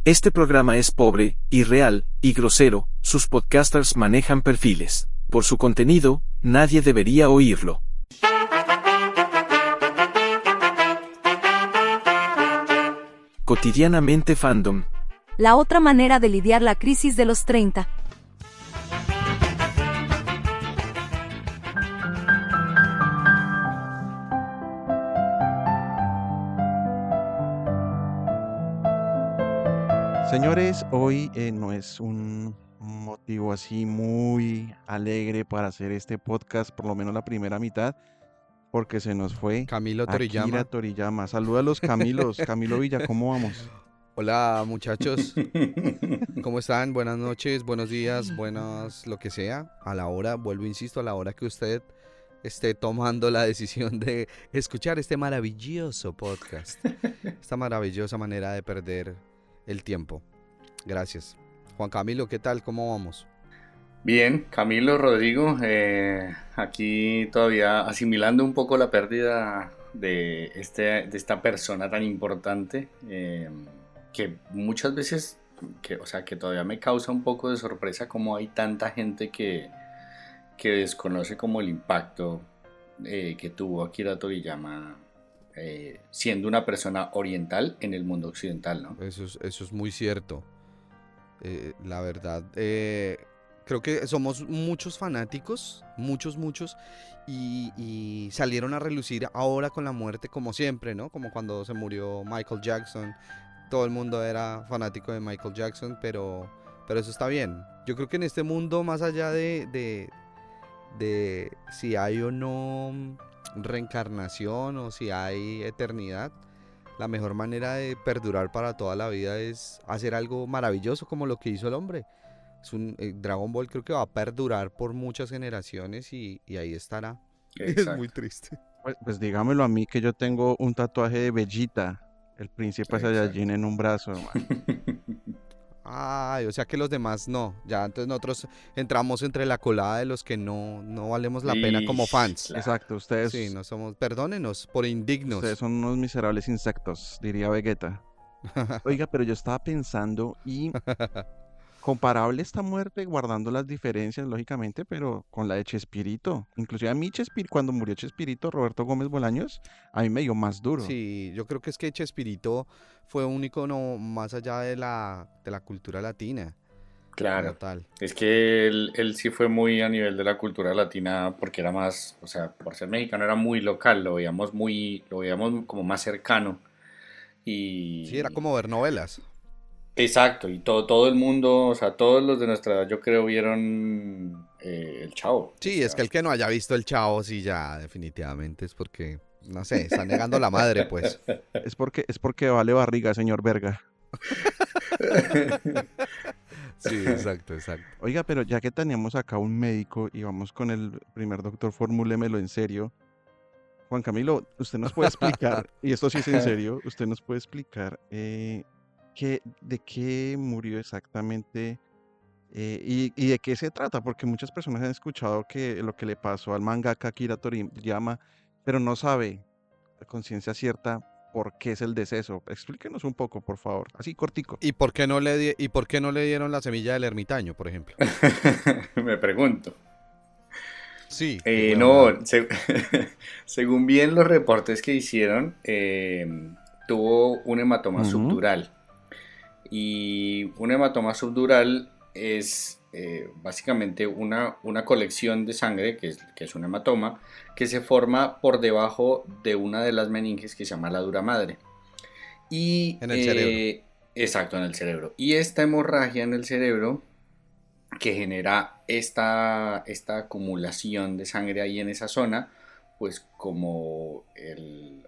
Este programa es pobre, irreal y grosero, sus podcasters manejan perfiles. Por su contenido, nadie debería oírlo. Cotidianamente Fandom. La otra manera de lidiar la crisis de los 30. Señores, hoy no es un motivo así muy alegre para hacer este podcast, por lo menos la primera mitad, porque se nos fue Camilo Akira Toriyama. Toriyama. Saluda a los Camilos. Camilo Villa, ¿cómo vamos? Hola muchachos, ¿cómo están? Buenas noches, buenos días, buenas lo que sea. A la hora, vuelvo, insisto, a la hora que usted esté tomando la decisión de escuchar este maravilloso podcast. Esta maravillosa manera de perder el tiempo. Gracias. Juan Camilo, ¿qué tal? ¿Cómo vamos? Bien, Camilo, Rodrigo, aquí todavía asimilando un poco la pérdida de esta persona tan importante, que muchas veces, que todavía me causa un poco de sorpresa cómo hay tanta gente que desconoce como el impacto que tuvo Akira Toriyama, siendo una persona oriental en el mundo occidental, ¿no? Eso es muy cierto. La verdad, creo que somos muchos fanáticos, muchos, y salieron a relucir ahora con la muerte, como siempre, ¿no? Como cuando se murió Michael Jackson, todo el mundo era fanático de Michael Jackson, pero eso está bien. Yo creo que en este mundo, más allá de si hay o no reencarnación o si hay eternidad, la mejor manera de perdurar para toda la vida es hacer algo maravilloso como lo que hizo el hombre. Dragon Ball creo que va a perdurar por muchas generaciones y ahí estará. Exacto. Es muy triste. Pues dígamelo a mí que yo tengo un tatuaje de Vegeta, el príncipe Saiyajin, en un brazo, hermano. Ay, o sea que los demás no. Ya entonces nosotros entramos entre la colada de los que no valemos la pena como fans. Claro. Exacto, ustedes, Sí, no somos, perdónenos por indignos. ustedes son unos miserables insectos, diría Vegeta. Oiga, pero yo estaba pensando y comparable esta muerte, guardando las diferencias, lógicamente, pero con la de Chespirito. Inclusive a mí, cuando murió Chespirito, Roberto Gómez Bolaños, a mí me dio más duro. Sí, yo creo que es que Chespirito fue un icono más allá de la cultura latina. Claro, Como tal. es que él sí fue muy a nivel de la cultura latina porque era más, o sea, por ser mexicano era muy local, lo veíamos como más cercano Sí, era y como ver novelas. exacto, y todo el mundo, o sea, todos los de nuestra edad yo creo vieron el Chavo, o Sí, es sea, que el que no haya visto el Chavo, sí, ya definitivamente es porque, no sé, está negando la madre, pues. Es porque vale barriga, señor Verga. Sí, exacto. Oiga, pero ya que teníamos acá un médico y vamos con el primer doctor, formulémelo en serio. Juan Camilo, usted nos puede explicar, y esto sí es en serio, usted nos puede explicar de qué murió exactamente y de qué se trata, porque muchas personas han escuchado que lo que le pasó al mangaka Akira Toriyama, pero no sabe a conciencia cierta por qué es el deceso. Explíquenos un poco, por favor, así cortico. ¿Y por qué no le dieron la semilla del ermitaño, por ejemplo? me pregunto. Sí, qué huevonada. No, según bien los reportes que hicieron, tuvo un hematoma Ujú. subdural. Y un hematoma subdural es básicamente una colección de sangre, que es un hematoma, que se forma por debajo de una de las meninges que se llama la dura madre. Y, En el cerebro. exacto, en el cerebro. Y esta hemorragia en el cerebro que genera esta acumulación de sangre ahí en esa zona, pues como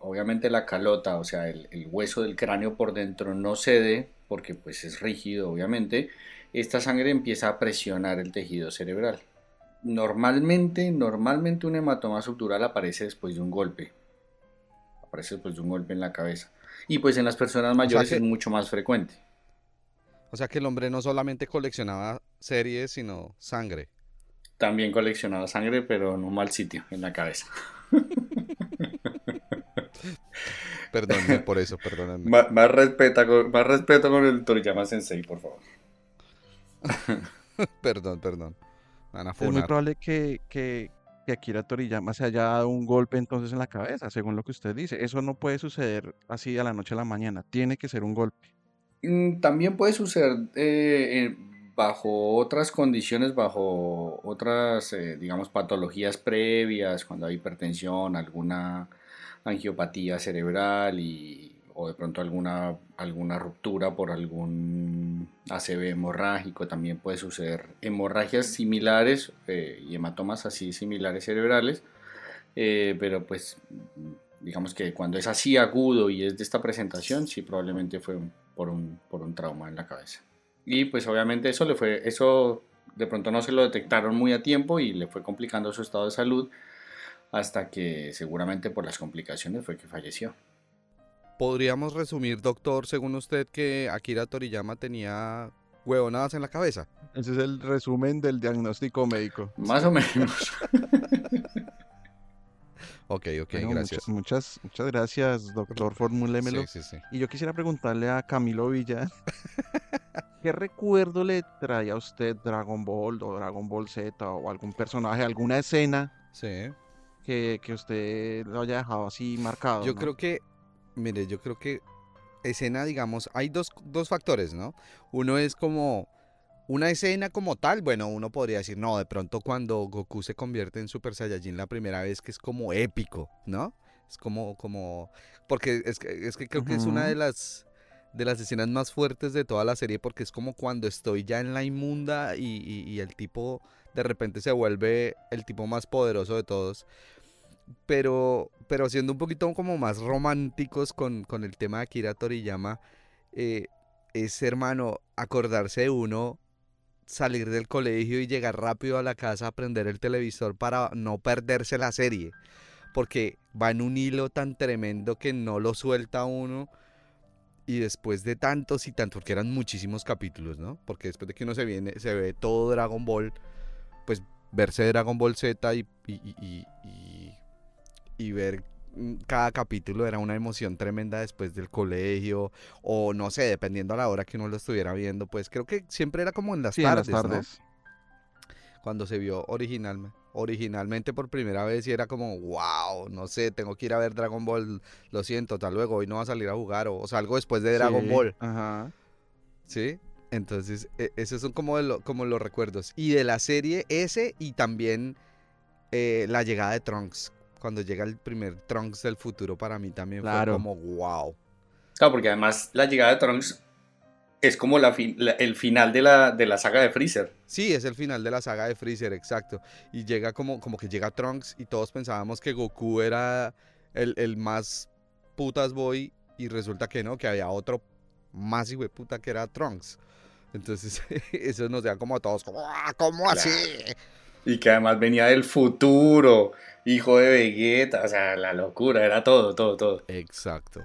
obviamente la calota, o sea, el hueso del cráneo por dentro no cede, porque pues es rígido, obviamente, esta sangre empieza a presionar el tejido cerebral. Normalmente un hematoma subdural aparece después de un golpe en la cabeza. Y pues en las personas O sea mayores es que, mucho más frecuente. o sea que el hombre no solamente coleccionaba series, sino sangre. También coleccionaba sangre, pero en un mal sitio, en la cabeza. Perdónenme por eso, perdónenme. Más respeto con el Toriyama Sensei, por favor. Perdón, perdón. Me van a Es muy funar. probable que Akira Toriyama se haya dado un golpe entonces en la cabeza, según lo que usted dice. Eso no puede suceder así a la noche a la mañana. Tiene que ser un golpe. También puede suceder bajo otras condiciones, bajo otras, digamos, patologías previas, cuando hay hipertensión, alguna angiopatía cerebral o de pronto alguna ruptura por algún ACV hemorrágico. También puede suceder hemorragias similares y hematomas así similares cerebrales, pero pues digamos que cuando es así agudo y es de esta presentación, sí probablemente fue por un trauma en la cabeza. Y pues obviamente eso de pronto no se lo detectaron muy a tiempo y le fue complicando su estado de salud hasta que seguramente por las complicaciones fue que falleció. ¿Podríamos resumir, doctor, según usted, que Akira Toriyama tenía huevonadas en la cabeza? Ese es el resumen del diagnóstico médico. Más o menos. Ok, ok, Bueno, gracias. muchas gracias, doctor. Formulémelo. Sí, sí, sí. Y yo quisiera preguntarle a Camilo Villa, ¿qué recuerdo le trae a usted Dragon Ball o Dragon Ball Z o algún personaje, alguna escena Sí. que usted lo haya dejado así marcado, Yo ¿no? creo que, mire, yo creo que escena, digamos, hay dos factores, ¿no? Uno es como una escena como tal, bueno, uno podría decir, no, de pronto cuando Goku se convierte en Super Saiyajin la primera vez, que es como épico, ¿no? Es porque es que creo que es una Ujú. de las escenas más fuertes de toda la serie, porque es como cuando estoy ya en la inmunda y el tipo de repente se vuelve el tipo más poderoso de todos. Pero siendo un poquito como más románticos con el tema de Akira Toriyama, eh, es, hermano, acordarse de uno salir del colegio y llegar rápido a la casa a prender el televisor para no perderse la serie, porque va en un hilo tan tremendo que no lo suelta uno y después de tantos y tantos, porque eran muchísimos capítulos, ¿no? Porque después de que uno se ve todo Dragon Ball, pues verse Dragon Ball Z y ver cada capítulo era una emoción tremenda después del colegio o no sé, dependiendo a la hora que uno lo estuviera viendo, pues creo que siempre era como en las Sí, en las tardes, ¿no? tardes. Cuando se vio originalmente por primera vez y era como, wow, no sé, tengo que ir a ver Dragon Ball, lo siento, tal luego, hoy no va a salir a jugar o salgo después de Dragon Sí, Ball, ajá. ¿sí? Entonces, esos son como los recuerdos. Y de la serie ese y también la llegada de Trunks. Cuando llega el primer Trunks del futuro para mí también fue Claro. como wow. Claro, porque además la llegada de Trunks es como el final de la saga de Freezer. Sí, es el final de la saga de Freezer, exacto. Y llega como que llega Trunks y todos pensábamos que Goku era el más putas boy y resulta que no, que había otro más hijo de puta que era Trunks. Entonces eso nos da como a todos como, "Ah, ¿cómo así?" Claro. Y que además venía del futuro, hijo de Vegeta, o sea, la locura, era todo, todo, todo. Exacto.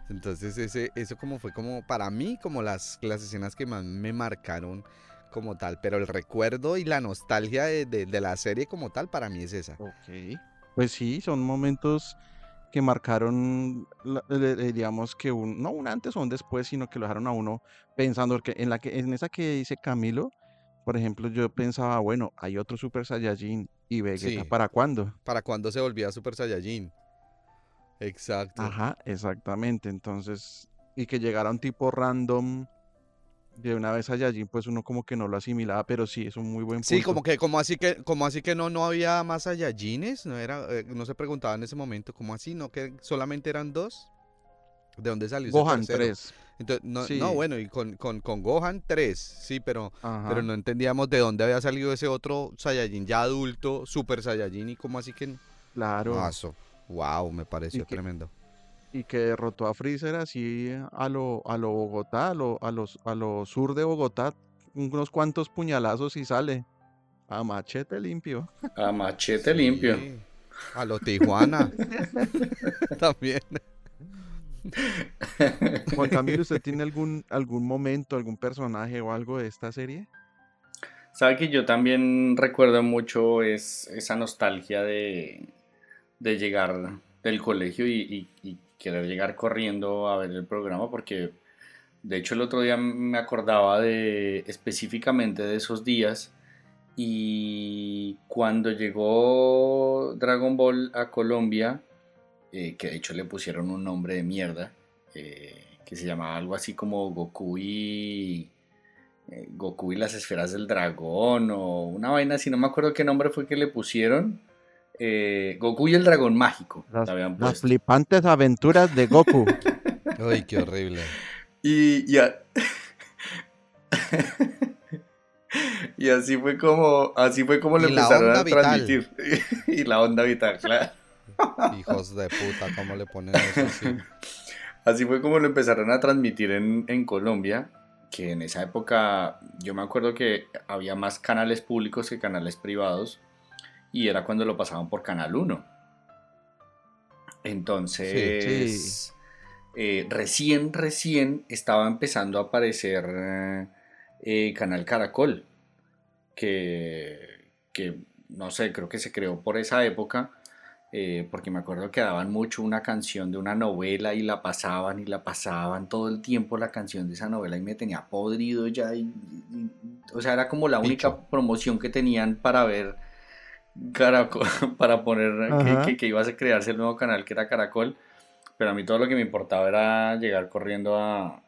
Entonces eso como fue como para mí como las escenas que más me marcaron como tal, pero el recuerdo y la nostalgia de la serie como tal para mí es esa. Ok. Pues sí, son momentos que marcaron, digamos que no un antes o un después, sino que lo dejaron a uno pensando que en esa que dice Camilo, por ejemplo, yo pensaba, bueno, hay otro Super Saiyajin y Vegeta, Sí, ¿para cuándo? para cuando se volvía Super Saiyajin. Exacto. Ajá, exactamente. Entonces, y que llegara un tipo random de una vez Saiyajin, pues uno como que no lo asimilaba, pero sí, es un muy buen Sí, punto. como así que no había más Saiyajines, no se preguntaba en ese momento, ¿cómo así? ¿No que solamente eran dos? ¿De dónde salió ese Gohan tercero? 3, Entonces, no, sí, bueno, y con Gohan 3 sí, pero ajá, no entendíamos de dónde había salido ese otro Saiyajin ya adulto, Super Saiyajin, y cómo así que... No, claro. eso, wow, me Y pareció que, tremendo. y que derrotó a Freezer así a lo Bogotá, a lo sur de Bogotá, unos cuantos puñalazos y sale a machete limpio. A machete limpio. Sí, a lo Tijuana también. Juan Camilo, ¿usted tiene algún momento, algún personaje o algo de esta serie? Sabe que yo también recuerdo mucho esa nostalgia de llegar del colegio y querer llegar corriendo a ver el programa porque de hecho el otro día me acordaba de específicamente de esos días y cuando llegó Dragon Ball a Colombia, que de hecho le pusieron un nombre de mierda, que se llamaba algo así como Goku y las esferas del dragón o una vaina así, no me acuerdo qué nombre fue que le pusieron. Goku y el dragón mágico le habían Las puesto. flipantes aventuras de Goku. Uy, qué horrible. Y ya. Y así fue como lo Y la empezaron onda a vital. transmitir. Y la onda vital, claro. Hijos de puta, ¿cómo le ponen eso así? Así fue como lo empezaron a transmitir en Colombia, que en esa época yo me acuerdo que había más canales públicos que canales privados y era cuando lo pasaban por Canal 1. Entonces, recién estaba empezando a aparecer Canal Caracol, que no sé, creo que se creó por esa época, porque me acuerdo que daban mucho una canción de una novela y la pasaban todo el tiempo la canción de esa novela y me tenía podrido ya o sea, era como la única Picho. promoción que tenían para ver Caracol, para poner Ajá. que iba a crearse el nuevo canal que era Caracol, pero a mí todo lo que me importaba era llegar corriendo a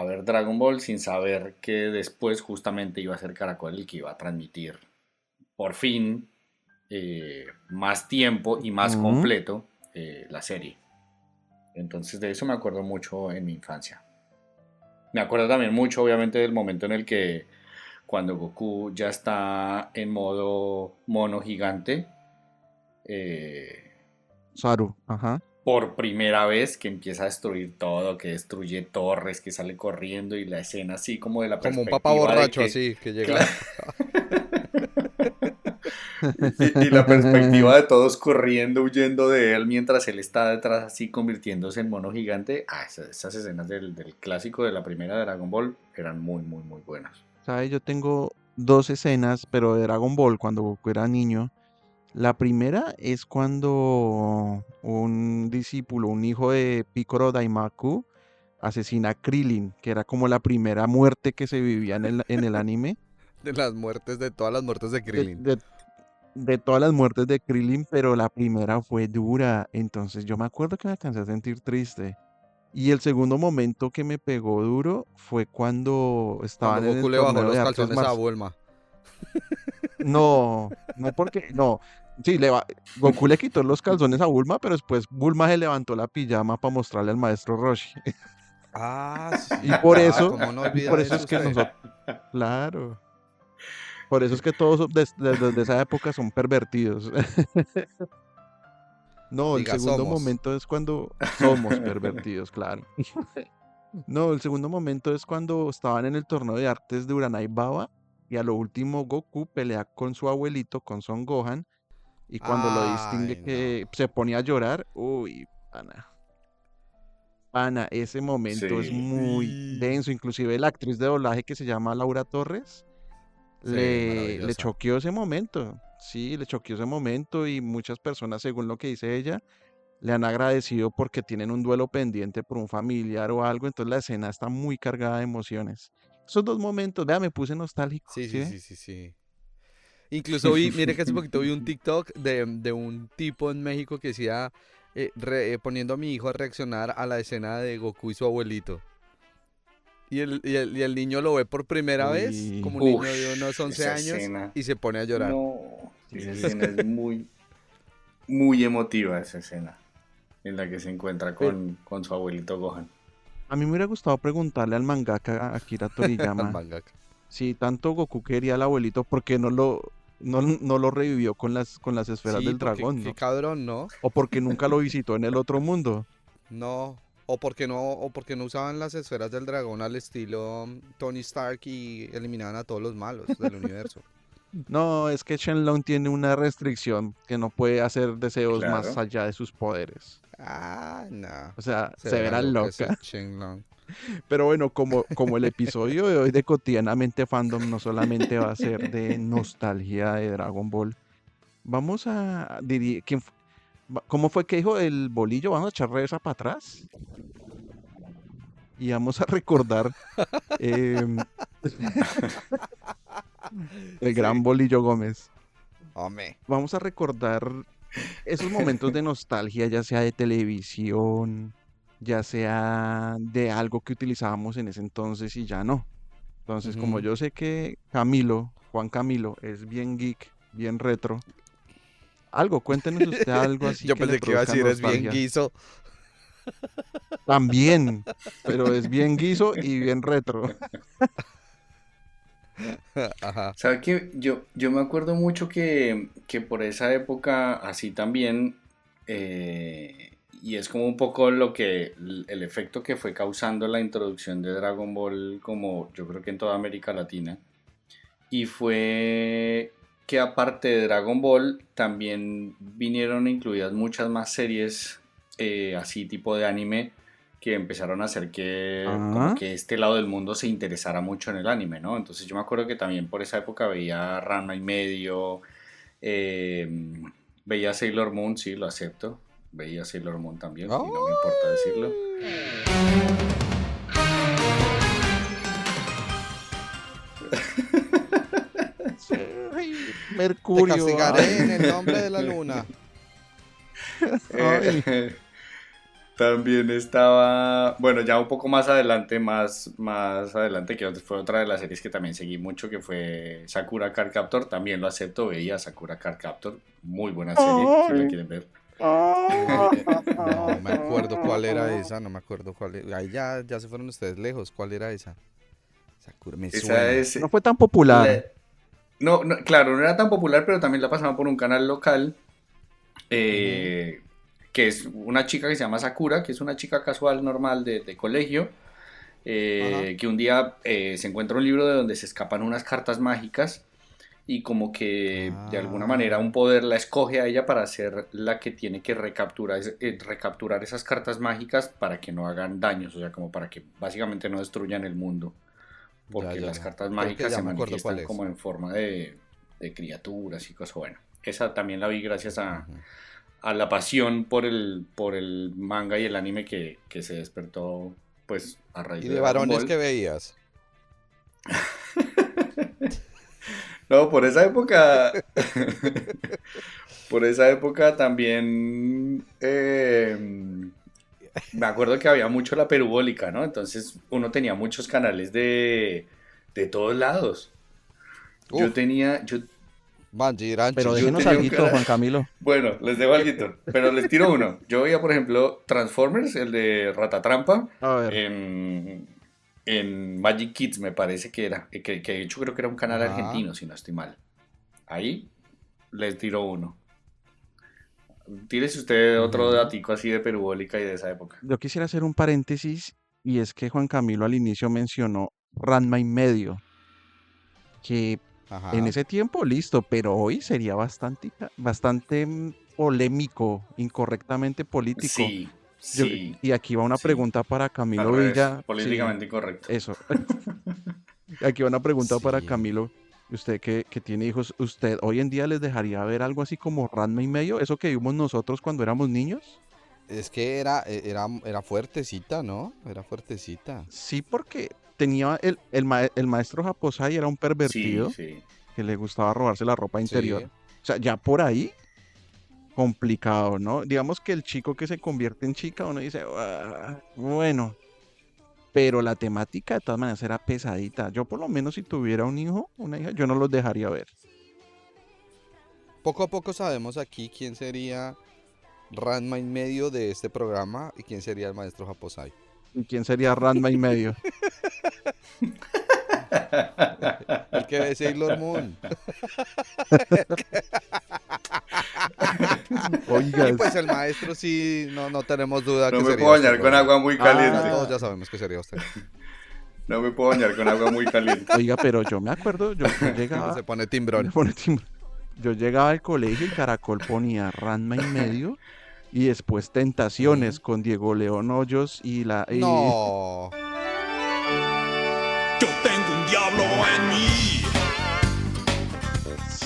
ver Dragon Ball sin saber que después justamente iba a ser Caracol el que iba a transmitir por fin más tiempo y más Mm. completo la serie. Entonces de eso me acuerdo mucho en mi infancia. Me acuerdo también mucho obviamente del momento en el que cuando Goku ya está en modo mono gigante, eh, Saru, ajá. por primera vez que empieza a destruir todo, que destruye torres, que sale corriendo y la escena así como de la Como un papá perspectiva de borracho que, así, que claro, llega. y la perspectiva de todos corriendo, huyendo de él mientras él está detrás así convirtiéndose en mono gigante. Esas escenas del clásico de la primera de Dragon Ball eran muy, muy, muy buenas. ¿Sabes? Yo tengo dos escenas, pero de Dragon Ball cuando Goku era niño. La primera es cuando un discípulo, un hijo de Piccolo Daimaku, asesina a Krillin, que era como la primera muerte que se vivía en el anime. De las muertes, de todas las muertes de De, Krillin. de- de todas las muertes de Krillin, pero la primera fue dura. Entonces yo me acuerdo que me alcancé a sentir triste. Y el segundo momento que me pegó duro fue cuando Cuando estaban en Goku el le bajó torneo de los artes calzones a marciales. Bulma. No, no porque, no. Sí, Goku le quitó los calzones a Bulma, pero después Bulma se levantó la pijama para mostrarle al maestro Roshi. Ah, Y sí. por Ah, eso, ¿cómo no y por olvida eso eso es que usted? nosotros, claro, por eso es que todos desde esa época son pervertidos. No, el Diga, segundo somos. momento es cuando somos pervertidos, claro. No, el segundo momento es cuando estaban en el torneo de artes de Uranai Baba y a lo último Goku pelea con su abuelito, con Son Gohan, y cuando lo distingue Ay, no. que se pone a llorar, uy, pana, ese momento es Sí, muy Sí. denso, inclusive la actriz de doblaje que se llama Laura Torres, Sí, le maravillosa. choqueó ese momento, sí, le choqueó ese momento y muchas personas, según lo que dice ella, le han agradecido porque tienen un duelo pendiente por un familiar o algo, entonces la escena está muy cargada de emociones. Esos dos momentos, vea, me puse nostálgico, Sí, ¿sí sí, ve? sí, sí, sí. Incluso mire que hace poquito vi un TikTok de un tipo en México que decía, poniendo a mi hijo a reaccionar a la escena de Goku y su abuelito. Y el niño lo ve por primera vez, como Uy, un niño de unos uff, 11 esa años, escena. y se pone a llorar. No, esa sí. escena es muy, muy emotiva, esa escena en la que se encuentra Pero con su abuelito Gohan. a mí me hubiera gustado preguntarle al mangaka Akira Al Toriyama mangaka. si tanto Goku quería al abuelito, ¿por qué no lo revivió con las esferas Sí, del porque dragón, qué ¿no? cabrón, ¿no? O porque nunca lo visitó en el otro mundo. No. O porque no usaban las esferas del dragón al estilo Tony Stark y eliminaban a todos los malos del universo. No, es que Shenlong tiene una restricción que no puede hacer deseos más Claro. allá de sus poderes. Ah, no. O sea, Se se verá verá loca ese loca. Shenlong. Pero bueno, como el episodio de hoy de Cotidianamente Fandom no solamente va a ser de nostalgia de Dragon Ball, vamos a... ¿Cómo fue que dijo el bolillo? Vamos a echar reversa para atrás y vamos a recordar em, el gran Sí. Bolillo Gómez. Hombre. Vamos a recordar esos momentos de nostalgia, ya sea de televisión, ya sea de algo que utilizábamos en ese entonces y ya no. Entonces, como Ujú. yo sé que Camilo, Juan Camilo, es bien geek, bien retro, cuéntenos usted algo así Yo que le pensé que iba a produzca decir es bien nostalgia. guiso. También, pero es bien guiso y bien retro. Ajá. ¿Sabe qué? Yo me acuerdo mucho que por esa época, así también, y es como un poco lo que, el efecto que fue causando la introducción de Dragon Ball, como yo creo que en toda América Latina, y fue que aparte de Dragon Ball, también vinieron incluidas muchas más series así tipo de anime que empezaron a hacer que como Ah, que este lado del mundo se interesara mucho en el anime, ¿no? Entonces yo me acuerdo que también por esa época veía Ranma y medio, eh, veía Sailor Moon, sí, lo acepto, veía Sailor Moon también y no me importa decirlo. ¡Ay! sí, Te Mercurio, castigaré en ay, el nombre de la luna. ay. Eh, También estaba, bueno, ya un poco más adelante, más adelante, que fue otra de las series que también seguí mucho, que fue Sakura Card Captor, también lo acepto, veía Sakura Card Captor, muy buena serie, si la Ay, quieren ver. No me acuerdo cuál era esa, no me acuerdo cuál era. Ahí ya se fueron ustedes lejos. ¿Cuál era esa? Sakura, me Esa suena. es, No fue tan popular. la- no, no, claro, no era tan popular, pero también la pasaban por un canal local, Ujú. eh, que es una chica que se llama Sakura, que es una chica casual normal de colegio, Ajá. que un día se encuentra un libro de donde se escapan unas cartas mágicas y como que de alguna manera Ah, un poder la escoge a ella para ser la que tiene que recapturar esas cartas mágicas para que no hagan daños, o sea, como para que básicamente no destruyan el mundo, porque las ya. cartas Creo que mágicas ya se me acuerdo cuál manifiestan es. como en forma de criaturas y cosas. Bueno, esa también la vi gracias Ujú. a la pasión por el manga y el anime que se despertó pues a raíz ¿Y de de Dragon varones Ball. qué veías? No, por esa época, por esa época también me acuerdo que había mucho la perubólica, ¿no? Entonces uno tenía muchos canales de todos lados. Yo Uf, tenía, yo, Pero yo déjenos tenía un alguito, canal. Juan Camilo. Bueno, les dejo algo, pero les tiro uno. Yo veía, por ejemplo, Transformers, el de Ratatrampa, A ver. en, en Magic Kids, me parece que era. Que de hecho creo que era un canal ajá. argentino, si no estoy mal. Ahí les tiro uno. Tírese usted otro Ujú. datico así de perubólica y de esa época. Yo quisiera hacer un paréntesis y es que Juan Camilo al inicio mencionó Ranma y medio, que en Ajá. ese tiempo listo, pero hoy sería bastante polémico, incorrectamente político. Sí, Yo, sí, y aquí va una sí. pregunta para Al Camilo revés, Villa. Sí, políticamente incorrecto. eso. Aquí va una pregunta para Sí. Camilo. Usted que tiene hijos, ¿usted hoy en día les dejaría ver algo así como Ranma y medio? ¿Eso que vimos nosotros cuando éramos niños? Es que era fuertecita, ¿no? Era fuertecita. Sí, porque tenía el maestro Japosai era un Sí, pervertido sí. que le gustaba robarse la ropa interior. Sí. O sea, ya por ahí, complicado, ¿no? Digamos que el chico que se convierte en chica, uno dice, "Ah, bueno, pero la temática de todas maneras era pesadita. Yo por lo menos si tuviera un hijo, una hija, yo no los dejaría ver. Poco a poco sabemos aquí quién sería Ranma en medio de este programa y quién sería el maestro Japosai. ¿Y quién sería Ranma y medio? El que ve Sailor Moon. Oiga, Y pues el maestro sí, no tenemos duda No que me sería puedo usted, bañar con Rodrigo. agua muy Ya caliente. todos ah, ya sabemos que sería usted. No me puedo bañar con agua muy caliente. oiga, pero yo me acuerdo, yo llegaba, Se pone me timbrón. pone yo llegaba al colegio y Caracol ponía Ranma y medio y después Ujú. Tentaciones con Diego León Hoyos y No. Yo tengo un diablo en mí.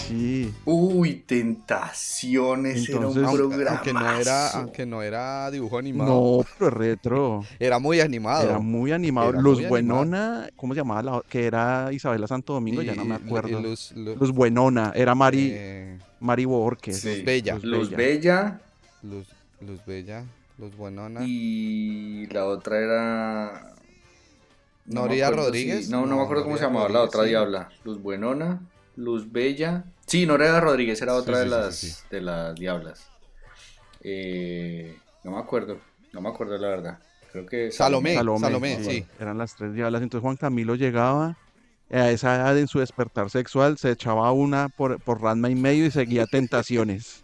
Sí. Uy, Tentaciones era un Entonces, programazo. Aunque no era dibujo animado, No, pero es retro. era muy animado. Era muy animado. Era Luz muy animado. Buenona, ¿cómo se llamaba que era Isabela Santo Domingo? Ya no me Y acuerdo. Luz, Luz Buenona, era Mari Borges. Sí. Bella. Luz Bella. Luz Bella, Luz Buenona. Y la otra era... no me Noria acuerdo Rodríguez. no me acuerdo cómo se Noria llamaba la Rodríguez, otra sí. diabla. Luz Buenona, Luz Bella. Sí, Noria Rodríguez era Sí, otra sí, de sí, las sí, sí. de las diablas. No me acuerdo la verdad. Creo que Salomé, Sí, sí. eran las tres diablas. Entonces Juan Camilo llegaba a esa edad en su despertar sexual, se echaba una por Ranma y medio y seguía Tentaciones.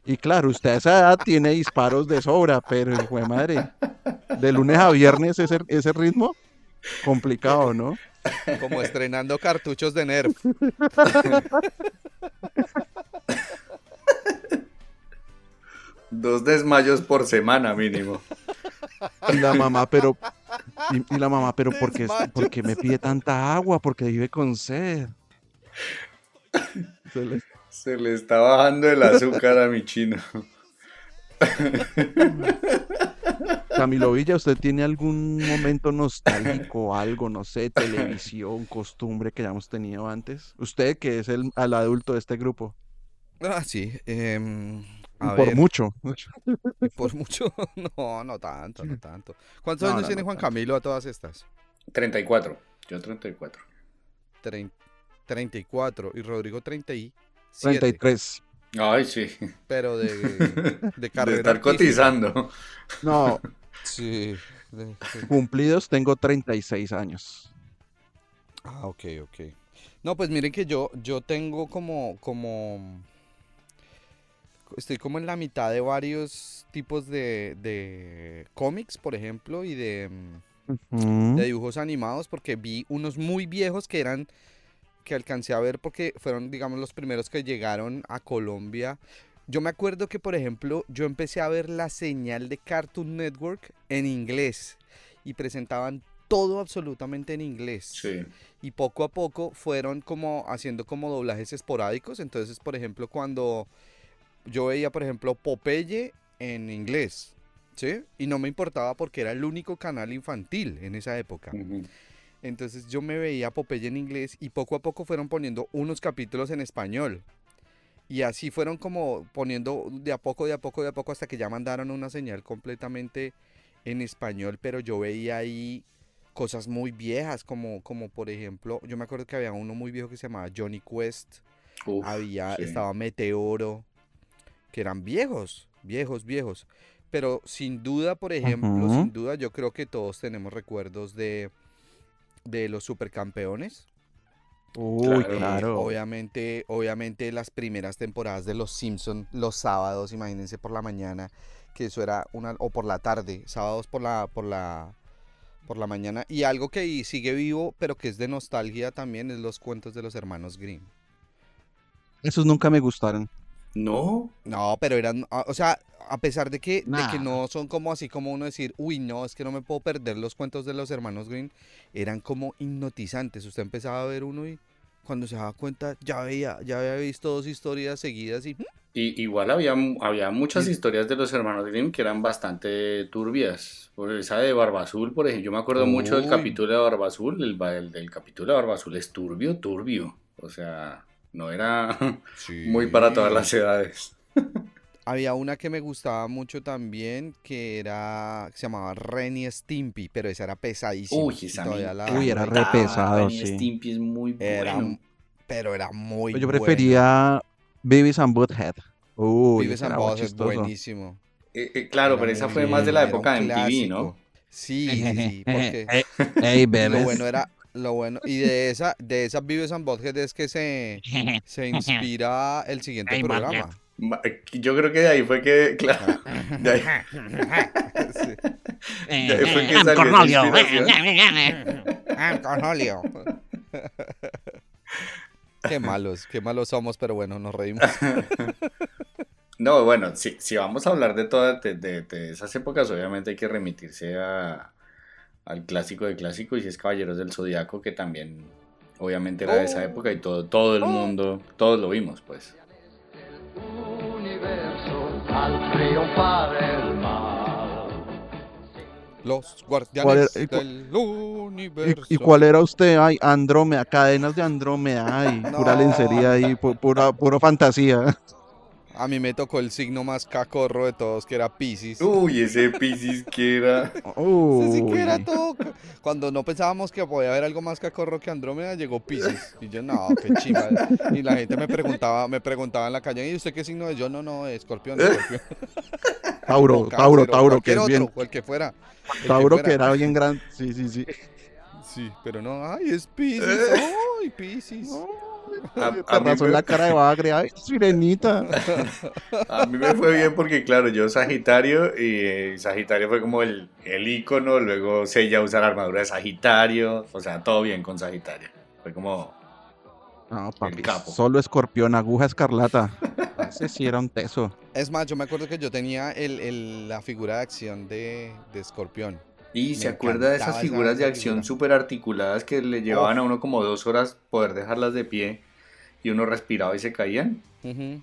Y claro, usted a esa edad tiene disparos de sobra, pero hijo de madre, de lunes a viernes ese ritmo, complicado, ¿no? Como estrenando cartuchos de Nerf. Dos desmayos por semana mínimo. Y la mamá, y la mamá, pero Desmayos. ¿por qué me pide tanta agua? Porque vive con sed. Se le- Se le está bajando el azúcar a mi chino. Camilo Villa, ¿usted tiene algún momento nostálgico, algo, no sé, televisión, costumbre que hayamos tenido antes? Usted que es al adulto de este grupo. Sí. Y A por ver, mucho. por mucho. No tanto, no tanto. ¿Cuántos No, años no, tiene no Juan tanto. Camilo a todas estas? 34. Yo 34. 34 y Rodrigo 37. 33. Ay, sí. Pero de carrera De estar artística. cotizando. No, Sí. cumplidos tengo 36 años. Ok. No, pues miren que yo tengo estoy como en la mitad de varios tipos de cómics, por ejemplo, y de Mm, dibujos animados, porque vi unos muy viejos que alcancé a ver porque fueron, digamos, los primeros que llegaron a Colombia. Yo me acuerdo que, por ejemplo, yo empecé a ver la señal de Cartoon Network en inglés y presentaban todo absolutamente en inglés. Sí. Y poco a poco fueron como haciendo como doblajes esporádicos. Entonces, por ejemplo, cuando yo veía, por ejemplo, Popeye en inglés, ¿sí? Y no me importaba porque era el único canal infantil en esa época. Ujú. Entonces yo me veía Popeye en inglés y poco a poco fueron poniendo unos capítulos en español. Y así fueron como poniendo de a poco hasta que ya mandaron una señal completamente en español. Pero yo veía ahí cosas muy viejas, como por ejemplo, yo me acuerdo que había uno muy viejo que se llamaba Johnny Quest. Uf, sí. Estaba Meteoro, que eran viejos. Pero sin duda, por ejemplo, ujú. sin duda, yo creo que todos tenemos recuerdos de los supercampeones. Uy, Claro. claro. Obviamente las primeras temporadas de Los Simpson, los sábados, imagínense por la mañana, que eso era o por la tarde, sábados por la mañana. Y algo que sigue vivo, pero que es de nostalgia también, es los cuentos de los hermanos Grimm. Esos nunca me gustaron. ¿No? No, pero eran, o sea, a pesar de que Nah. no son como así como uno decir, uy, no, es que no me puedo perder los cuentos de los hermanos Grimm, eran como hipnotizantes. Usted empezaba a ver uno y cuando se daba cuenta ya había visto 2 historias seguidas y Y igual había muchas historias de los hermanos Grimm que eran bastante turbias. Por esa de Barba Azul, por ejemplo, yo me acuerdo mucho del Uy. capítulo de Barba Azul. El del capítulo de Barba Azul es turbio. O sea, no era muy para todas las edades. Había una que me gustaba mucho también, que se llamaba Ren y Stimpy, pero esa era pesadísima. Uy, y esa todavía me Uy, era re encantaba. pesado, Ren y sí. Stimpy es muy era, bueno. pero era muy Yo bueno. prefería Beavis and Butthead. Uy, Beavis ese and era muy Butthead, chistoso. buenísimo. Claro, Era pero esa muy fue más de Sí. la era un época de MTV, ¿no? clásico. Sí, porque Hey, y lo bebés. bueno era, y de esa Beavis and Butthead es que se inspira el siguiente programa. Yo creo que de ahí fue que, claro, de ahí, Sí. de ahí fue que I'm salió esa Cornolio. inspiración. I'm Cornolio. Qué malos somos, pero bueno, nos reímos. No, bueno, si vamos a hablar de todas de esas épocas, obviamente hay que remitirse al clásico de clásicos y es Caballeros del Zodiaco, que también obviamente era de esa época y todo el mundo, todos lo vimos, pues. Los guardianes ¿Y del universo. cuál era usted? Ay, Andrómeda, cadenas de Andrómeda, ay, pura lencería ahí, pura fantasía. A mí me tocó el signo más cacorro de todos, que era Piscis. Uy, ese Piscis que era... Ese sí que era Uy. todo. Cuando no pensábamos que podía haber algo más cacorro que Andrómeda, llegó Piscis. Y yo, no, qué chimba. Y la gente me preguntaba en la calle, ¿y usted qué signo es? Yo, no, Escorpión. Tauro, O Tauro, Cáncer, o Tauro, que cualquier es bien. otro, o el que fuera. El que Tauro fuera. que era bien grande. Sí, sí, sí. Sí, pero no, ay, es Piscis. Ay, Piscis. A Te mí razón me- la cara de bagre, ay, sirenita. A mí me fue bien porque, claro, yo Sagitario y Sagitario fue como el ícono, luego Seiya usa la armadura de Sagitario, o sea, todo bien con Sagitario. Fue como No, papi, capo. solo Escorpión, aguja escarlata. Ese sí era un teso. Es más, yo me acuerdo que yo tenía la figura de acción de Escorpión. Y Me se acuerda de encantaba esas figuras de esa acción figura. súper articuladas que le llevaban a uno como 2 horas poder dejarlas de pie y uno respiraba y se caían. Ujú.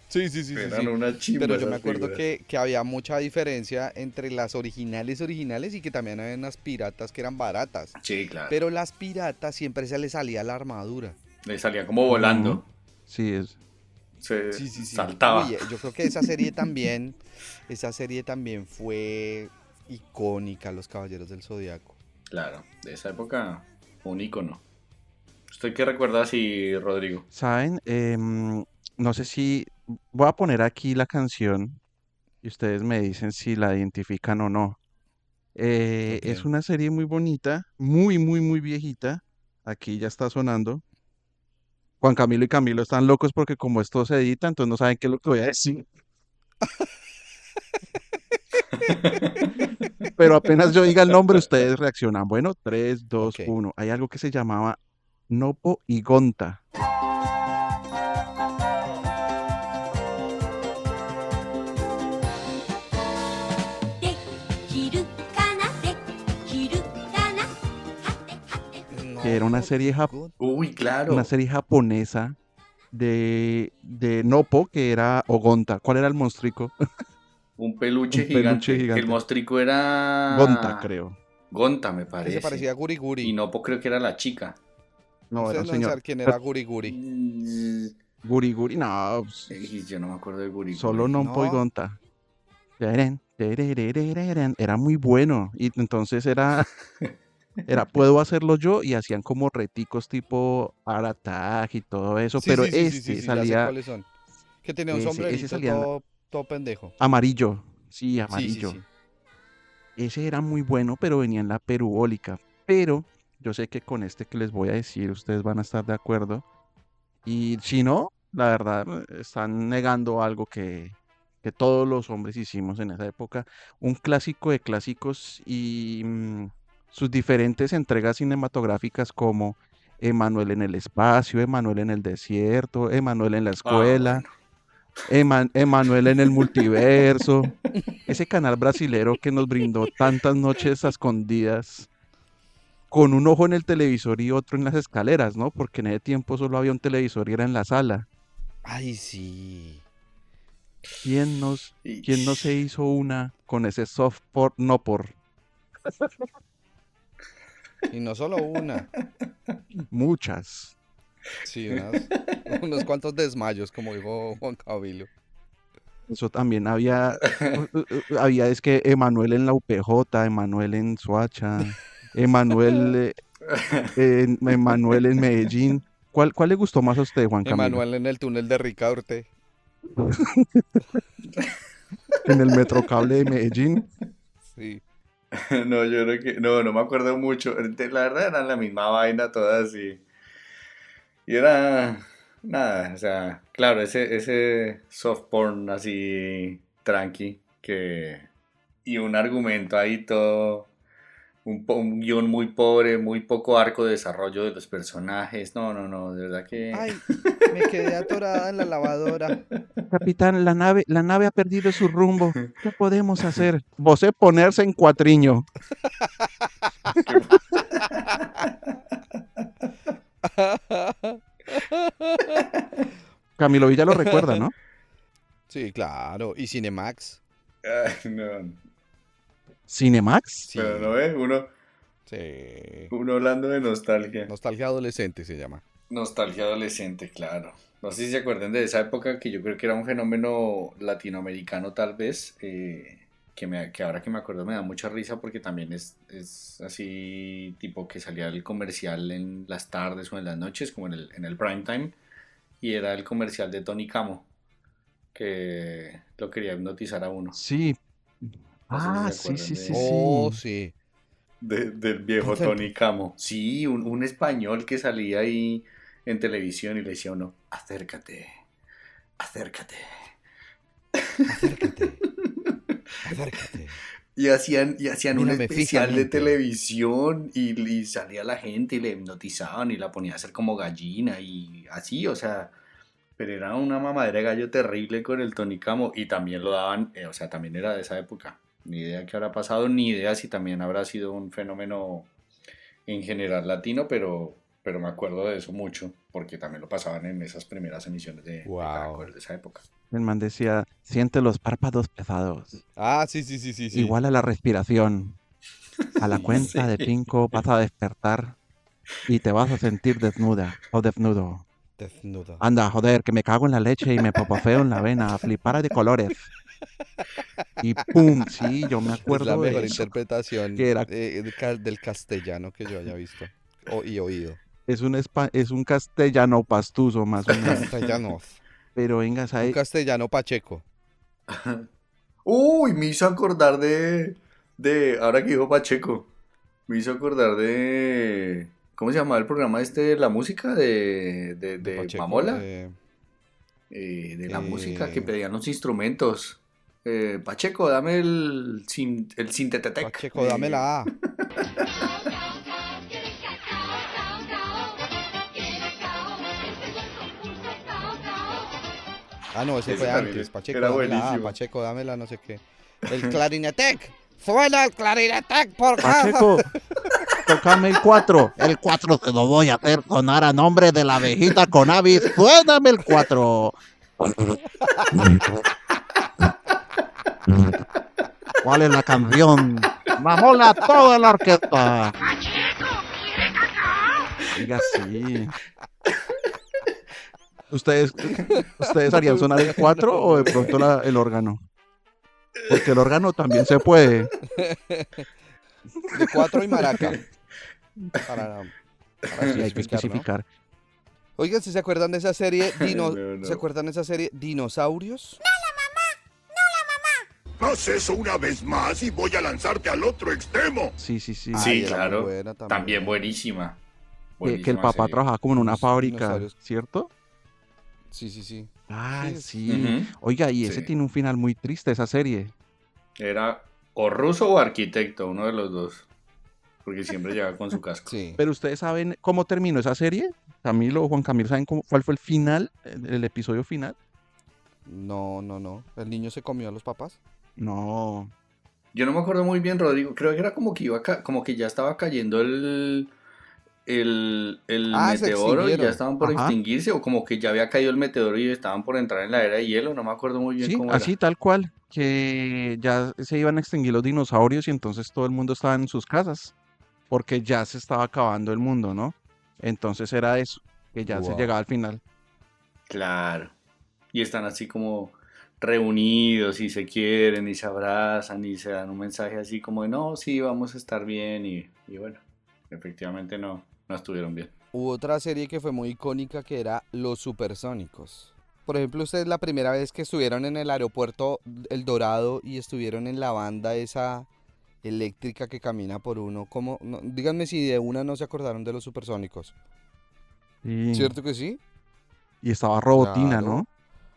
Sí. Eran una chimba Pero yo me esas acuerdo figuras. que había mucha diferencia entre las originales y que también había unas piratas que eran baratas. Sí, claro. Pero las piratas siempre se les salía la armadura. Le salía como volando. Sí, es. Se Sí. saltaba. Uy, yo creo que esa serie también fue icónica, Los Caballeros del Zodiaco. Claro, de esa época, un ícono. ¿Usted qué recuerda así, Rodrigo? ¿Saben? No sé si voy a poner aquí la canción y ustedes me dicen si la identifican o no. Es Ok. una serie muy bonita, muy, muy, muy viejita. Aquí ya está sonando. Juan Camilo y Camilo están locos porque como esto se edita, entonces no saben qué es lo que voy a decir. Pero apenas yo diga el nombre, ustedes reaccionan. Bueno, 3, 2, Ok. 1. Hay algo que se llamaba Nopo y Gonta. Que era una No, serie, Uy, claro. una serie japonesa de Nopo, que era Ogonta. ¿Cuál era el monstruico? Un peluche Un peluche gigante. Que el gigante. mostrico Gonta, era creo. Gonta, me que se parece. parecía a Guri Guri. Y Nopo creo que era la chica. No, era Ustedes un no deben señor. saber quién era Guri Guri. Guri Guri, no, Y yo no me acuerdo de Guri solo Guri. Nopo y No. Gonta. Era muy bueno. Y entonces puedo hacerlo yo y hacían como reticos tipo Art Attack y todo eso, pero Sí, este ya sé salía, cuáles son. Que tenía un ese sombrerito salía todo pendejo. amarillo, sí, Sí. amarillo. Ese era muy bueno, pero venía en la perubólica. Pero yo sé que con este que les voy a decir, ustedes van a estar de acuerdo. Y si no, la verdad, están negando algo que todos los hombres hicimos en esa época. Un clásico de clásicos y sus diferentes entregas cinematográficas como Emanuel en el espacio, Emanuel en el desierto, Emanuel en la Ah, escuela, bueno. Emanuel en el multiverso. Ese canal brasilero que nos brindó tantas noches a escondidas con un ojo en el televisor y otro en las escaleras, ¿no? Porque en ese tiempo solo había un televisor y era en la sala. Ay, sí. ¿Quién no se Y- hizo una con ese soft por no por Y no solo una. muchas? Sí, unos cuantos desmayos, como dijo Juan Camilo. Eso también había es que Emanuel en la UPJ, Emanuel en Soacha, Emanuel, Emanuel en Medellín. ¿Cuál le gustó más a usted, Juan Camilo? Emanuel en el túnel de Ricaurte. En el Metrocable de Medellín. Sí. No, yo creo que. No me acuerdo mucho. La verdad eran la misma vaina todas y era. Nada, o sea, claro, ese soft porn así tranqui y un argumento ahí todo. Un guión muy pobre, muy poco arco de desarrollo de los personajes. No, de verdad que. Ay, me quedé atorada en la lavadora. Capitán, la nave ha perdido su rumbo. ¿Qué podemos hacer? Vos ponerse en cuatriño. Camilo Villa lo recuerda, ¿no? Sí, claro. ¿Y Cinemax? Ay, no. ¿Cinemax? Sí. Pero no ve, Sí. uno hablando de nostalgia. Nostalgia adolescente se llama. Nostalgia adolescente, claro. No sé si se acuerdan de esa época que yo creo que era un fenómeno latinoamericano tal vez, que ahora que me acuerdo me da mucha risa porque también es así tipo que salía el comercial en las tardes o en las noches, como en el prime time, y era el comercial de Tony Camo, que lo quería hipnotizar a uno. Sí. No sé si Ah, se sí, acuerdan sí, sí, Oh, sí. sí. del viejo Tony Camo. Sí, un español que salía ahí en televisión y le decía a uno, acércate, acércate. Acércate. Acércate. Y hacían un Mírame especial de fijamente. televisión y salía la gente y le hipnotizaban y la ponía a hacer como gallina y así, o sea, pero era una mamadera de gallo terrible con el Tony Camo y también lo daban, o sea, también era de esa época. Ni idea qué habrá pasado, ni idea si también habrá sido un fenómeno en general latino, pero me acuerdo de eso mucho, porque también lo pasaban en esas primeras emisiones de Wow. Caracol de esa época. El man decía, siente los párpados pesados. Ah, sí. Igual a la respiración. A la cuenta de Sí. 5 vas a despertar y te vas a sentir desnuda o desnudo. Desnudo. Anda, joder, que me cago en la leche y me popofeo en la avena, flipara de colores. Y pum, sí, yo me Es la acuerdo mejor de eso. interpretación Que era, del castellano que yo haya visto y oído. es un castellano pastuso, más o menos. Castellanos. Pero venga, Un ¿sabe? castellano pacheco. Uy, me hizo acordar ahora que dijo Pacheco, me hizo acordar ¿cómo se llamaba el programa este de la música De de Pacheco. Mamola? De la música que pedían los instrumentos. Pacheco, dame el sintetetec. Pacheco, dame la A. Ah, no, ese Ese fue también antes. Pacheco, era dame la A. buenísimo. Pacheco, dame la no sé qué. El clarinetec. Suena el clarinetec por casa. Pacheco, tócame el 4. El 4 te lo voy a hacer sonar a nombre de la abejita con avis. Suéname el 4. ¿Cuál es la canción? Mamola toda la orquesta. Diga sí. ¿Ustedes harían sonar el 4 o de pronto el órgano? Porque el órgano también se puede. De 4 y maraca. Para Sí, hay que especificar, ¿no? especificar. Oigan, ¿sí se acuerdan de esa serie? No. ¿Se acuerdan de esa serie Dinosaurios? Haz eso una vez más y voy a lanzarte al otro extremo. Sí, sí, sí. Sí, Ay, era muy claro. buena También buenísima. Que el Buenísima papá serie. trabajaba como en una Los fábrica, dinosaurios. ¿cierto? Sí. Ah, Sí. sí. Ujú. Oiga, y ese Sí. tiene un final muy triste, esa serie. Era o ruso o arquitecto, uno de los dos. Porque siempre llegaba con su casco. Sí. Pero ustedes saben cómo terminó esa serie. Camilo o Juan Camilo, ¿saben cuál fue el final, el episodio final? No. ¿El niño se comió a los papás? No. Yo no me acuerdo muy bien, Rodrigo. Creo que era como que como que ya estaba cayendo el Ah, se meteoro y ya extinguieron. estaban por Ajá. extinguirse, o como que ya había caído el meteoro y estaban por entrar en la era de hielo. No me acuerdo muy bien Sí, cómo así era. tal cual, que ya se iban a extinguir los dinosaurios y entonces todo el mundo estaba en sus casas, porque ya se estaba acabando el mundo, ¿no? Entonces era eso, que ya se Wow. llegaba al final. Claro. Y están así como reunidos y se quieren y se abrazan y se dan un mensaje así como de no, sí, vamos a estar bien y bueno, efectivamente no estuvieron bien. Hubo otra serie que fue muy icónica que era Los Supersónicos. Por ejemplo, ustedes la primera vez que estuvieron en el aeropuerto El Dorado y estuvieron en la banda esa eléctrica que camina por uno, ¿cómo? No, díganme si de una no se acordaron de Los Supersónicos. Sí. ¿Cierto que sí? Y estaba Robotina, Claro. ¿no?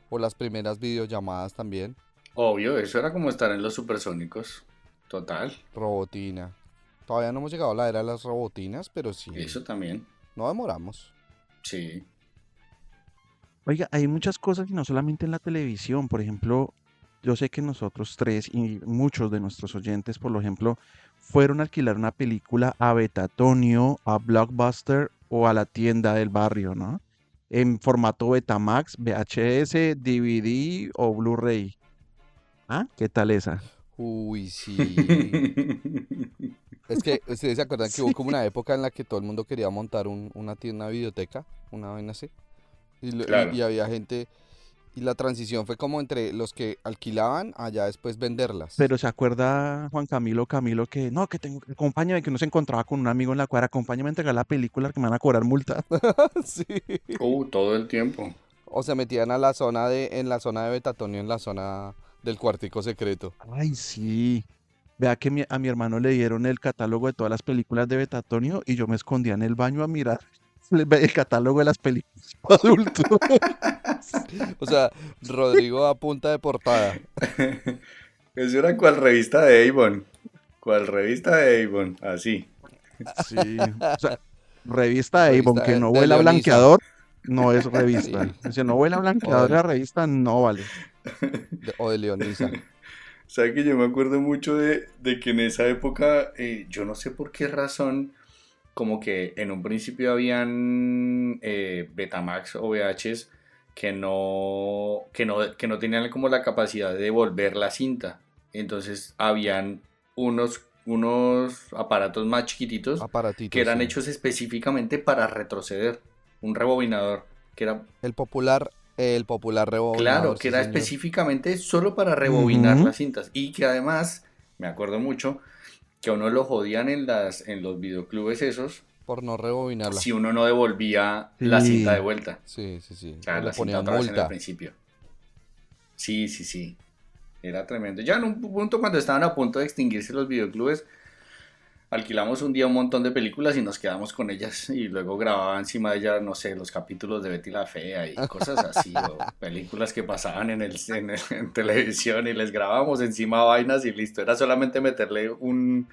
O las primeras videollamadas también. Obvio, eso era como estar en los supersónicos. Total, Robotina. Todavía no hemos llegado a la era de las robotinas, pero sí. eso también. No demoramos. Sí. Oiga, hay muchas cosas y no solamente en la televisión. Por ejemplo, yo sé que nosotros tres y muchos de nuestros oyentes, por ejemplo, fueron a alquilar una película a Betatonio, a Blockbuster o a la tienda del barrio, ¿no? En formato Betamax, VHS, DVD o Blu-ray. ¿Ah? ¿Qué tal esa? Uy, sí. Es que ustedes se acuerdan que hubo como una época en la que todo el mundo quería montar una tienda, una videoteca, una vaina así. Claro. Y había gente, y la transición fue como entre los que alquilaban allá después venderlas. Pero ¿se acuerda Juan Camilo que no, que tengo que acompáñame, que uno se encontraba con un amigo en la cuadra, acompáñame a entregar la película que me van a cobrar multa? Sí. Todo el tiempo. O se metían en la zona de Betatonio, en la zona del cuartico secreto. Ay, sí. Vea que a mi hermano le dieron el catálogo de todas las películas de Betatonio y yo me escondía en el baño a mirar el catálogo de las películas para adultos. O sea, Rodrigo a punta de portada. Eso era cual revista de Avon. Cual revista de Avon. Así. Sí. O sea, revista de Avon Revista que no de huela a Leonisa. blanqueador, no es revista. Sí. Si no huele a blanqueador O la revista, no vale. o de Leonisa. Sabe que yo me acuerdo mucho de que en esa época, yo no sé por qué razón, como que en un principio habían Betamax o VHs que no tenían como la capacidad de devolver la cinta. Entonces habían unos aparatos más chiquititos Aparatitos. que eran Sí. hechos específicamente para retroceder. Un rebobinador que era, El popular rebobinador. claro, que Sí, era señor. específicamente solo para rebobinar Ujú. las cintas. Y que además, me acuerdo mucho, que a uno lo jodían en los videoclubes esos Por no rebobinarla. si uno no devolvía la cinta de Sí. vuelta. Sí, sí, sí. O sea, O le la cinta ponían otra vez en el multa. principio. Sí, sí, sí. Era tremendo. Ya en un punto cuando estaban a punto de extinguirse los videoclubes, alquilamos un día un montón de películas y nos quedamos con ellas y luego grababa encima de ellas, no sé, los capítulos de Betty la Fea y cosas así, o películas que pasaban en televisión y les grabábamos encima vainas y listo. Era solamente meterle un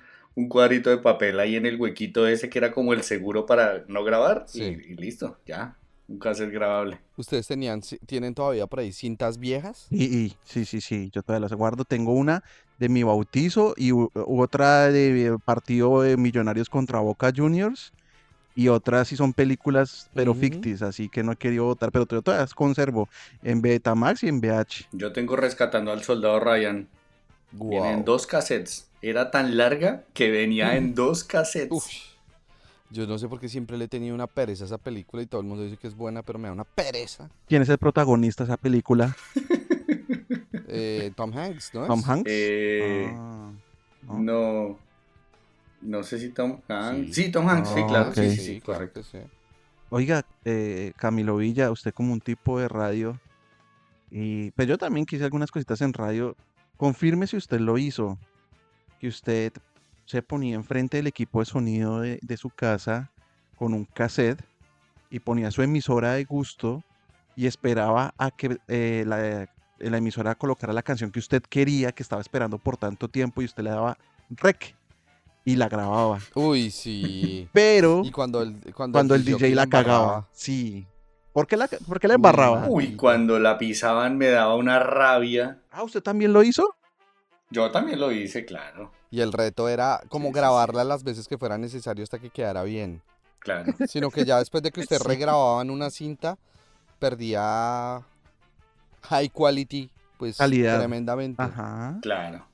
cuadrito de papel ahí en el huequito ese que era como el seguro para no grabar Sí. y listo, ya. Un cassette grabable. ¿Ustedes tienen todavía por ahí cintas viejas? Sí, yo todavía las guardo. Tengo una de mi bautizo y otra de partido de Millonarios contra Boca Juniors y otras sí son películas pero Ujú. ficticias, así que no he querido votar, pero yo todavía las conservo en Betamax y en VH. Yo tengo Rescatando al Soldado Ryan. Viene en Guau. 2 cassettes. Era tan larga que venía en 2 cassettes. Uf. Yo no sé por qué siempre le he tenido una pereza a esa película y todo el mundo dice que es buena, pero me da una pereza. ¿Quién es el protagonista de esa película? Tom Hanks, ¿no es? ¿Tom Hanks? Eh, Ah, ¿no? no sé si Tom Hanks. Sí. Sí, Tom Hanks, sí, Ah, claro. ok. Sí, sí, sí, claro correcto. que sí. Oiga, Camilo Villa, usted como un tipo de radio, y pues yo también quise algunas cositas en radio, confirme si usted lo hizo, que usted se ponía enfrente del equipo de sonido de su casa con un cassette y ponía su emisora de gusto y esperaba a que la emisora colocara la canción que usted quería, que estaba esperando por tanto tiempo y usted le daba rec y la grababa. Uy, sí. Pero Y cuando cuando el DJ la cagaba, embarraba. sí. ¿Por qué la Uy, embarraba? Uy, Marica. cuando la pisaban me daba una rabia. Ah, ¿usted también lo hizo? Yo también lo hice, claro. Y el reto era como Sí, sí, grabarla las veces que fuera necesario hasta que quedara bien. Claro. Sino que ya después de que usted Sí. regrababa en una cinta, perdía high quality, pues Calidad. tremendamente. Ajá. Claro.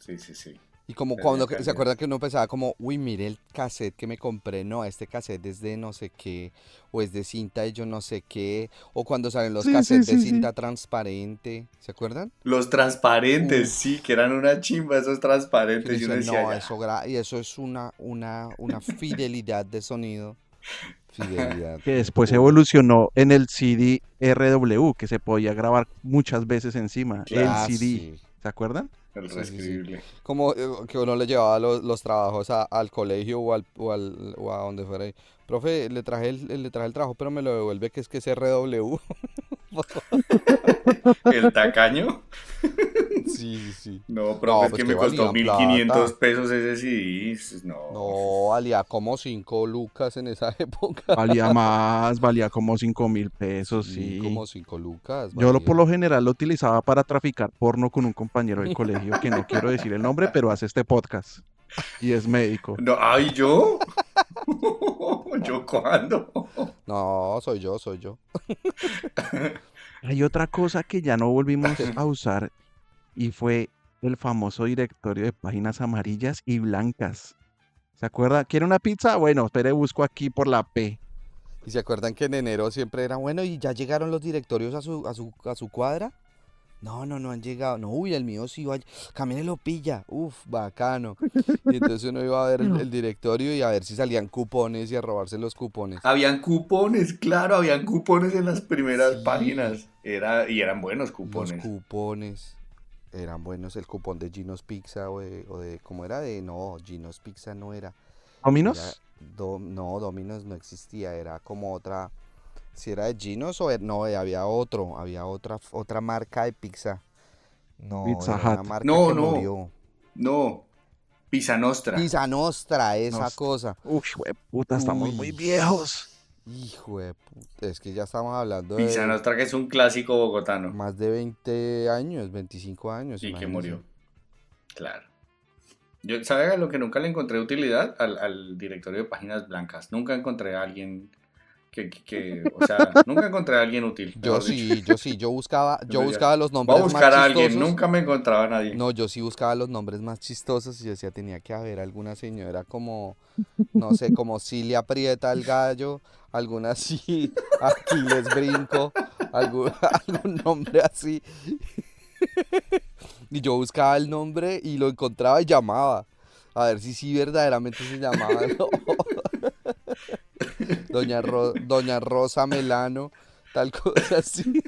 Sí, sí, sí. Y como Perdía cuando se calidad. acuerdan que uno pensaba como, uy, mire el cassette que me compré, no, este cassette es de no sé qué, o es de cinta de yo no sé qué, o cuando salen los Sí, cassettes de sí. cinta transparente, ¿se acuerdan? Los transparentes, Uf. sí, que eran una chimba esos Que uno transparentes. Y uno dice, decía, no, ya. y eso es una fidelidad de sonido. Fidelidad. Que después pura. evolucionó en el CD RW, que se podía grabar muchas veces encima. El Ah, CD. sí. ¿Se acuerdan? El Sí, sí, sí. reescribible. Como que uno le llevaba los trabajos al colegio o a donde fuera. Profe, le traje el trabajo, pero me lo devuelve que es RW. ¿El tacaño? Sí, sí. No, profe, es pues que que me costó valían 1.500 plata. pesos ese CD. No. No, valía como 5 lucas en esa época. Valía más, valía como 5.000 pesos, Sí, sí. como 5 lucas. Yo por valía. lo general lo utilizaba para traficar porno con un compañero del colegio, que no quiero decir el nombre, pero hace este podcast. Y es médico. No, ay, ¿yo? ¿Yo cuándo? No, soy yo. Hay otra cosa que ya no volvimos a usar y fue el famoso directorio de páginas amarillas y blancas. ¿Se acuerda? ¿Quiere una pizza? Bueno, espere, busco aquí por la P. ¿Y se acuerdan que en enero siempre era bueno y ya llegaron los directorios a su cuadra? No han llegado. No, uy, el mío sí va. Camine lo pilla. Uf, bacano. Y entonces uno iba a ver el directorio y a ver si salían cupones y a robarse los cupones. Habían cupones, claro, habían cupones en las primeras Sí. páginas. Y eran buenos Los cupones. cupones eran buenos. El cupón de Gino's Pizza o de ¿cómo era? No, Gino's Pizza no era. ¿Dominos? No, Domino's no existía. Era como otra. Si era de Gino's o no, había otra marca de pizza. No, Pizza era una Hut. marca No, que no. murió. No, Pizza Nostra. Pizza Nostra, esa Nostra. cosa. Uf, puta, estamos Uy. muy viejos. Hijo de puta, es que ya estamos hablando Pizza de Nostra, que es un clásico bogotano. más de 20 años, 25 años. Y que imagínense. murió. Claro. ¿Sabe a lo que nunca le encontré utilidad? Al directorio de páginas blancas. Nunca encontré a alguien o sea, nunca encontré a alguien útil. Yo mejor dicho. sí, yo buscaba Entonces, los Voy nombres a buscar más a alguien, chistosos. nunca me encontraba a nadie. No, yo sí buscaba los nombres más chistosos y yo decía, tenía que haber alguna señora como, no sé, como Cilia Prieta el gallo, alguna así, Aquiles Brinco, algún nombre así. Y yo buscaba el nombre y lo encontraba y llamaba. A ver si sí verdaderamente se llamaba. ¿No? Doña Rosa Melano, tal cosa así.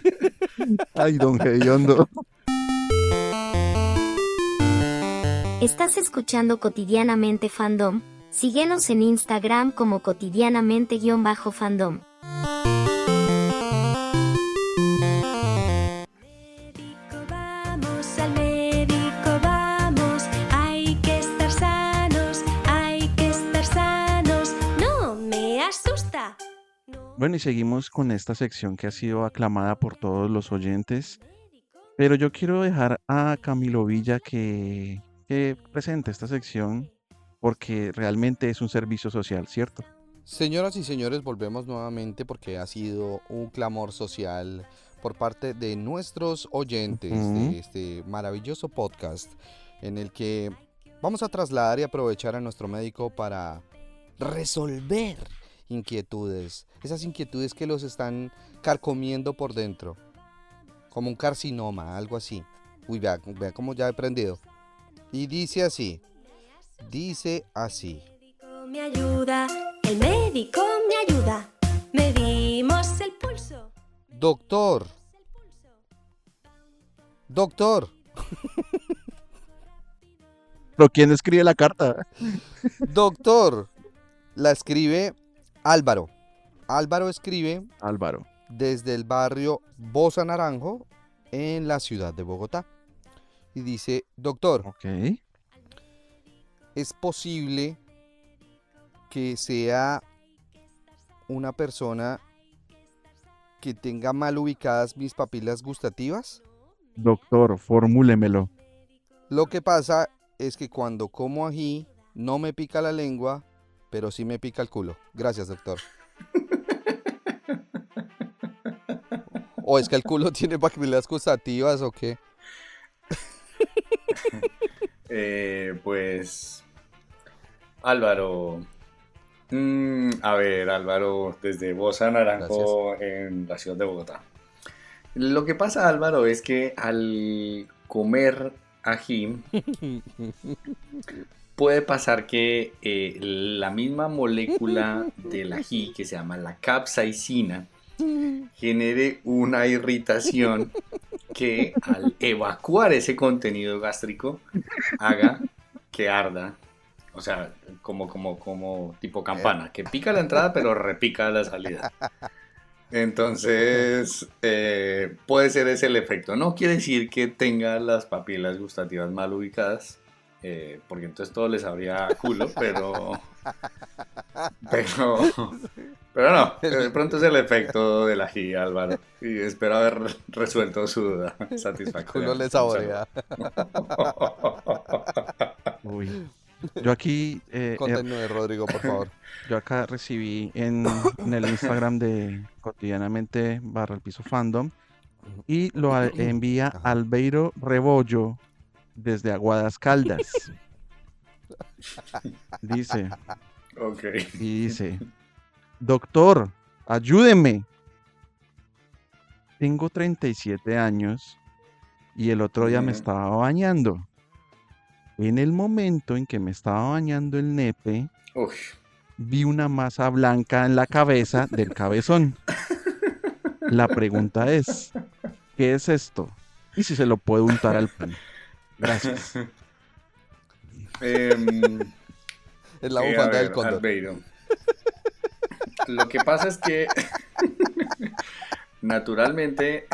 Ay, don Gediondo. ¿Estás escuchando Cotidianamente Fandom? Síguenos en Instagram como cotidianamente-fandom. Vamos al médico, vamos, hay que estar sanos, no me asusta. Bueno, y seguimos con esta sección que ha sido aclamada por todos los oyentes. Pero yo quiero dejar a Camilo Villa que presente esta sección porque realmente es un servicio social, ¿cierto? Señoras y señores, volvemos nuevamente porque ha sido un clamor social por parte de nuestros oyentes de este maravilloso podcast en el que vamos a trasladar y aprovechar a nuestro médico para resolver inquietudes, esas inquietudes que los están carcomiendo por dentro, como un carcinoma, algo así. Uy, vea cómo ya he aprendido. Y dice así. Me ayuda, el médico me ayuda, medimos el pulso. Doctor. ¿Pero quién escribe la carta? Doctor. La escribe Álvaro. Álvaro escribe Álvaro. desde el barrio Bosa Naranjo en la ciudad de Bogotá. Y dice, doctor, Ok. ¿es posible que sea una persona que tenga mal ubicadas mis papilas gustativas? Doctor, formúlemelo. Lo que pasa es que cuando como ají no me pica la lengua, pero sí me pica el culo. Gracias, doctor. ¿O es que el culo tiene papilas gustativas o qué? Pues Álvaro, a ver, Álvaro, desde Bosa Naranjo en la ciudad de Bogotá. Lo que pasa, Álvaro, es que al comer ají puede pasar que la misma molécula del ají, que se llama la capsaicina, genere una irritación que al evacuar ese contenido gástrico haga que arda. O sea, como tipo campana, que pica la entrada pero repica la salida. Entonces, puede ser ese el efecto. No quiere decir que tenga las papilas gustativas mal ubicadas, porque entonces todo les sabría a culo, pero no, de pronto es el efecto del ají, Álvaro. Y espero haber resuelto su duda El satisfactoriamente. culo le saborea. Uy. Yo aquí Continúe, Rodrigo, por favor. Yo acá recibí en el Instagram de cotidianamente _el piso fandom y lo envía Ajá. Albeiro Rebollo desde Aguadas Caldas. Dice, Ok. y dice, doctor, ayúdeme. Tengo 37 años y el otro día me Ujú. estaba bañando. En el momento en que me estaba bañando el nepe, Uy. vi una masa blanca en la cabeza del cabezón. La pregunta es, ¿qué es esto? Y si se lo puedo untar al pan. Gracias. Em, Es la a bufanda del ver, cóndor. Albeiro. Lo que pasa es que naturalmente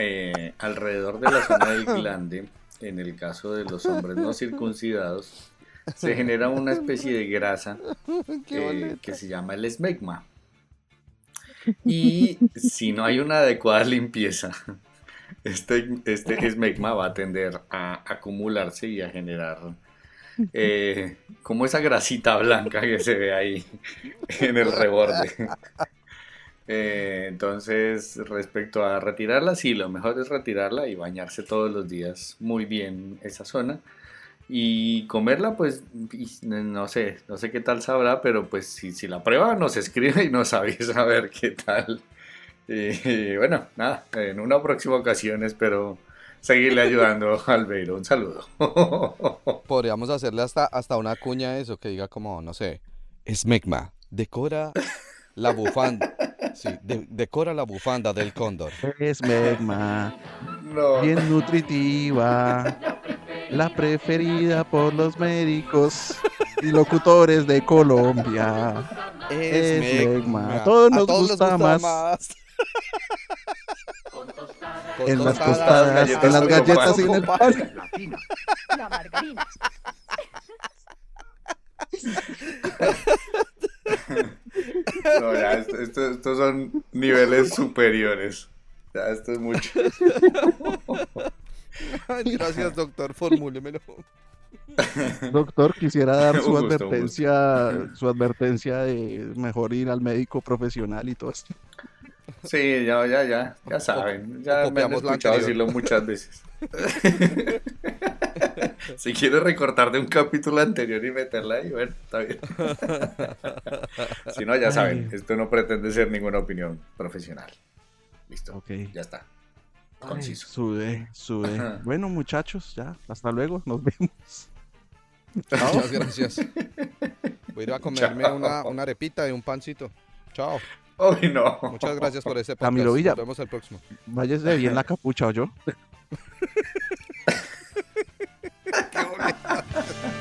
alrededor de la zona del glande, en el caso de los hombres no circuncidados, se genera una especie de grasa que se llama el esmegma. Y si no hay una adecuada limpieza, este esmegma va a tender a acumularse y a generar como esa grasita blanca que se ve ahí en el reborde. Entonces, respecto a retirarla, sí, lo mejor es retirarla y bañarse todos los días muy bien esa zona. Y comerla, pues, no sé qué tal sabrá, pero pues si la prueba nos escribe y nos avisa a ver qué tal. Y bueno, nada, en una próxima ocasión espero seguirle ayudando a Albeiro. Un saludo. Podríamos hacerle hasta una cuña a eso que diga como, no sé, Smegma, decora la bufanda. Sí, decora la bufanda del cóndor. Esmegma, No. bien nutritiva, la preferida por los médicos y locutores de Colombia. Esmegma, a todos nos todos les gusta más Con en las tostadas, tostadas, en las galletas y en el con pan. La margarina. No, ya, estos son niveles superiores. Ya, esto es mucho. Ay, gracias, doctor, formúlemelo. Doctor, quisiera dar Un gusto, un gusto. su advertencia de mejor ir al médico profesional y todo esto. Sí, ya saben. Ya me han copiamos la escuchado anterior. decirlo muchas veces. Si quieres recortar de un capítulo anterior y meterla ahí, bueno, está bien. Si no, ya saben, Ay. esto no pretende ser ninguna opinión profesional. Listo, Ok. ya está. Ay, Conciso. sudé. Ajá. Bueno, muchachos, ya, hasta luego, nos vemos. Chao. Muchas gracias. Voy a ir a comerme Chao. una arepita y un pancito. Chao. Uy, no. Muchas gracias por ese podcast. Camilo Villa. Nos vemos el próximo. Váyase bien la capucha, ¿o yo? Qué bonito.